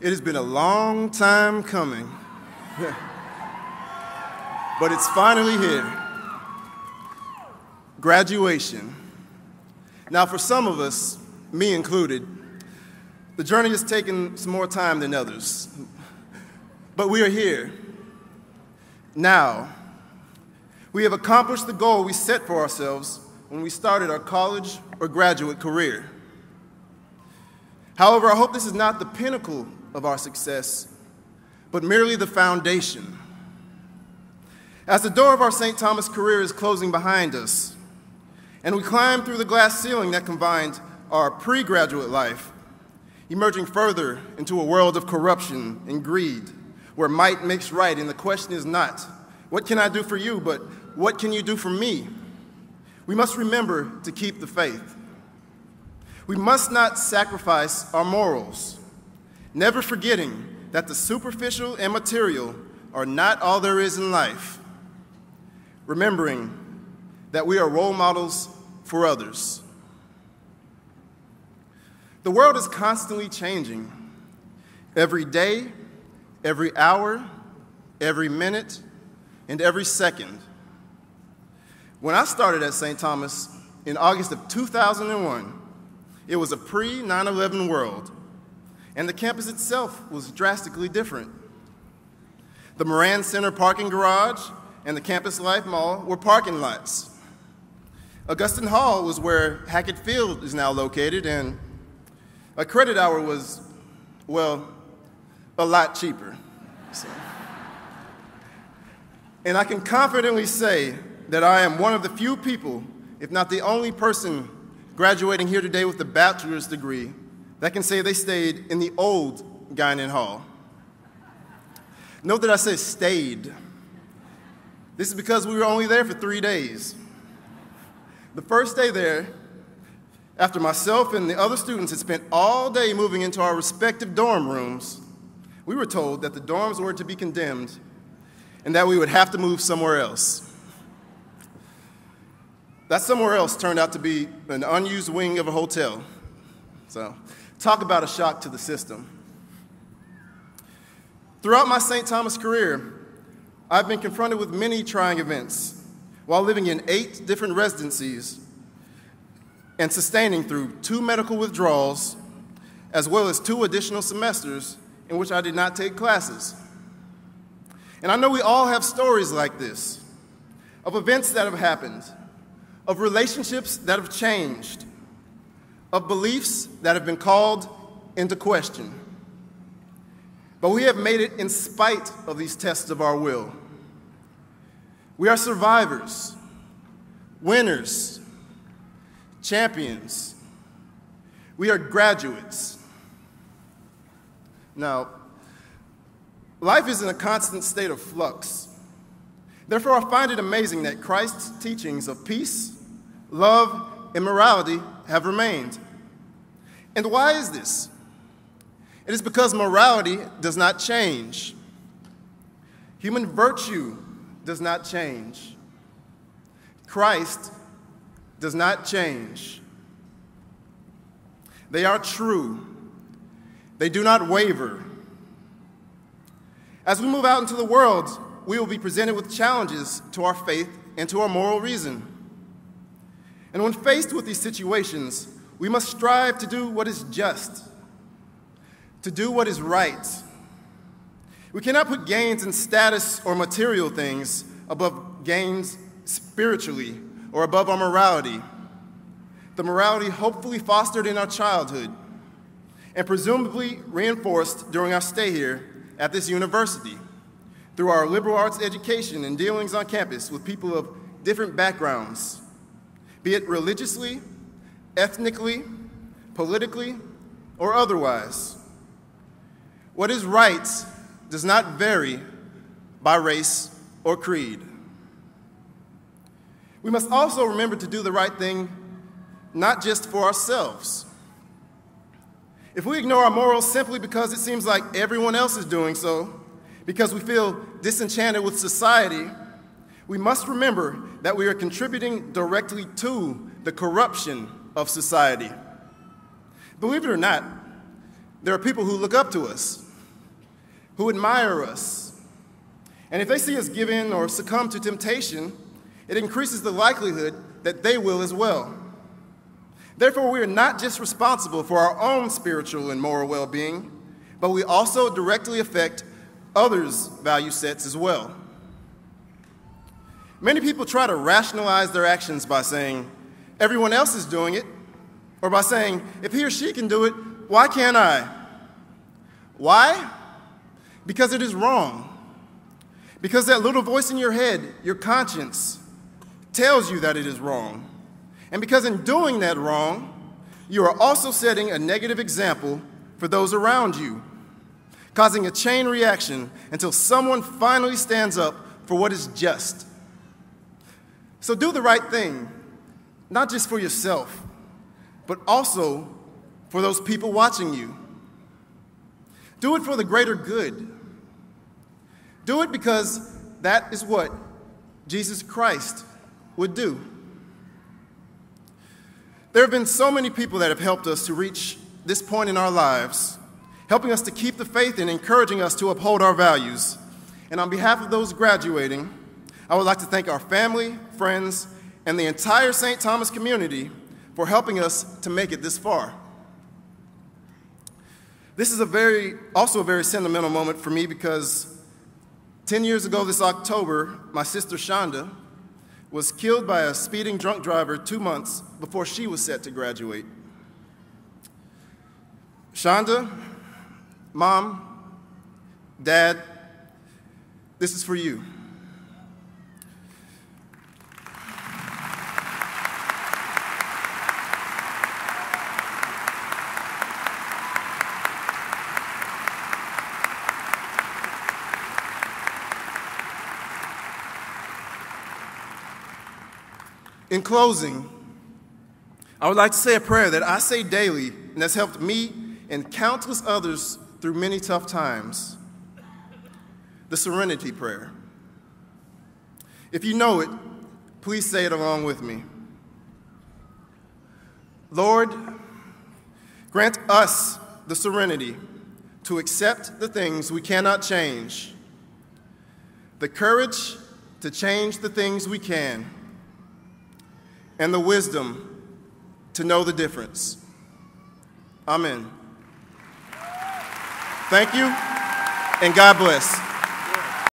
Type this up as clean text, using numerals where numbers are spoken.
It has been a long time coming, but it's finally here. Graduation. Now, for some of us, me included, the journey has taken some more time than others, but we are here. Now, we have accomplished the goal we set for ourselves when we started our college or graduate career. However, I hope this is not the pinnacle of our success, but merely the foundation. As the door of our St. Thomas career is closing behind us, and we climb through the glass ceiling that combined our pre-graduate life, emerging further into a world of corruption and greed, where might makes right, and the question is not, what can I do for you, but what can you do for me? We must remember to keep the faith. We must not sacrifice our morals, never forgetting that the superficial and material are not all there is in life, remembering that we are role models for others. The world is constantly changing. Every day, every hour, every minute, and every second. When I started at St. Thomas in August of 2001, it was a pre-9/11 world, and the campus itself was drastically different. The Moran Center parking garage and the Campus Life Mall were parking lots. Augustine Hall was where Hackett Field is now located, and a credit hour was, well, a lot cheaper. So. And I can confidently say that I am one of the few people, if not the only person, graduating here today with a bachelor's degree that can say they stayed in the old Guinan Hall. Note that I said stayed. This is because we were only there for 3 days. The first day there, after myself and the other students had spent all day moving into our respective dorm rooms, we were told that the dorms were to be condemned and that we would have to move somewhere else. That somewhere else turned out to be an unused wing of a hotel. So, talk about a shock to the system. Throughout my St. Thomas career, I've been confronted with many trying events while living in 8 different residencies and sustaining through 2 medical withdrawals, as well as 2 additional semesters in which I did not take classes. And I know we all have stories like this, of events that have happened, of relationships that have changed, of beliefs that have been called into question. But we have made it in spite of these tests of our will. We are survivors, winners, champions. We are graduates. Now, life is in a constant state of flux. Therefore, I find it amazing that Christ's teachings of peace, love, and morality have remained. And why is this? It is because morality does not change. Human virtue does not change. Christ does not change. They are true. They do not waver. As we move out into the world, we will be presented with challenges to our faith and to our moral reason. And when faced with these situations, we must strive to do what is just, to do what is right. We cannot put gains in status or material things above gains spiritually or above our morality, the morality hopefully fostered in our childhood and presumably reinforced during our stay here at this university through our liberal arts education and dealings on campus with people of different backgrounds, be it religiously, ethnically, politically, or otherwise. What is right does not vary by race or creed. We must also remember to do the right thing, not just for ourselves. If we ignore our morals simply because it seems like everyone else is doing so, because we feel disenchanted with society, we must remember that we are contributing directly to the corruption of society. Believe it or not, there are people who look up to us. who admire us. And if they see us give in or succumb to temptation, it increases the likelihood that they will as well. Therefore, we are not just responsible for our own spiritual and moral well-being, but we also directly affect others' value sets as well. Many people try to rationalize their actions by saying, everyone else is doing it, or by saying, if he or she can do it, why can't I? Why? Because it is wrong. Because that little voice in your head, your conscience, tells you that it is wrong. And because in doing that wrong, you are also setting a negative example for those around you, causing a chain reaction until someone finally stands up for what is just. So do the right thing, not just for yourself, but also for those people watching you. Do it for the greater good. Do it because that is what Jesus Christ would do. There have been so many people that have helped us to reach this point in our lives, helping us to keep the faith and encouraging us to uphold our values. And on behalf of those graduating, I would like to thank our family, friends, and the entire St. Thomas community for helping us to make it this far. This is also a very sentimental moment for me because 10 years ago this October, my sister Shonda was killed by a speeding drunk driver 2 months before she was set to graduate. Shonda, Mom, Dad, this is for you. In closing, I would like to say a prayer that I say daily and that's helped me and countless others through many tough times. The Serenity Prayer. If you know it, please say it along with me. Lord, grant us the serenity to accept the things we cannot change, the courage to change the things we can, and the wisdom to know the difference. Amen. Thank you, and God bless.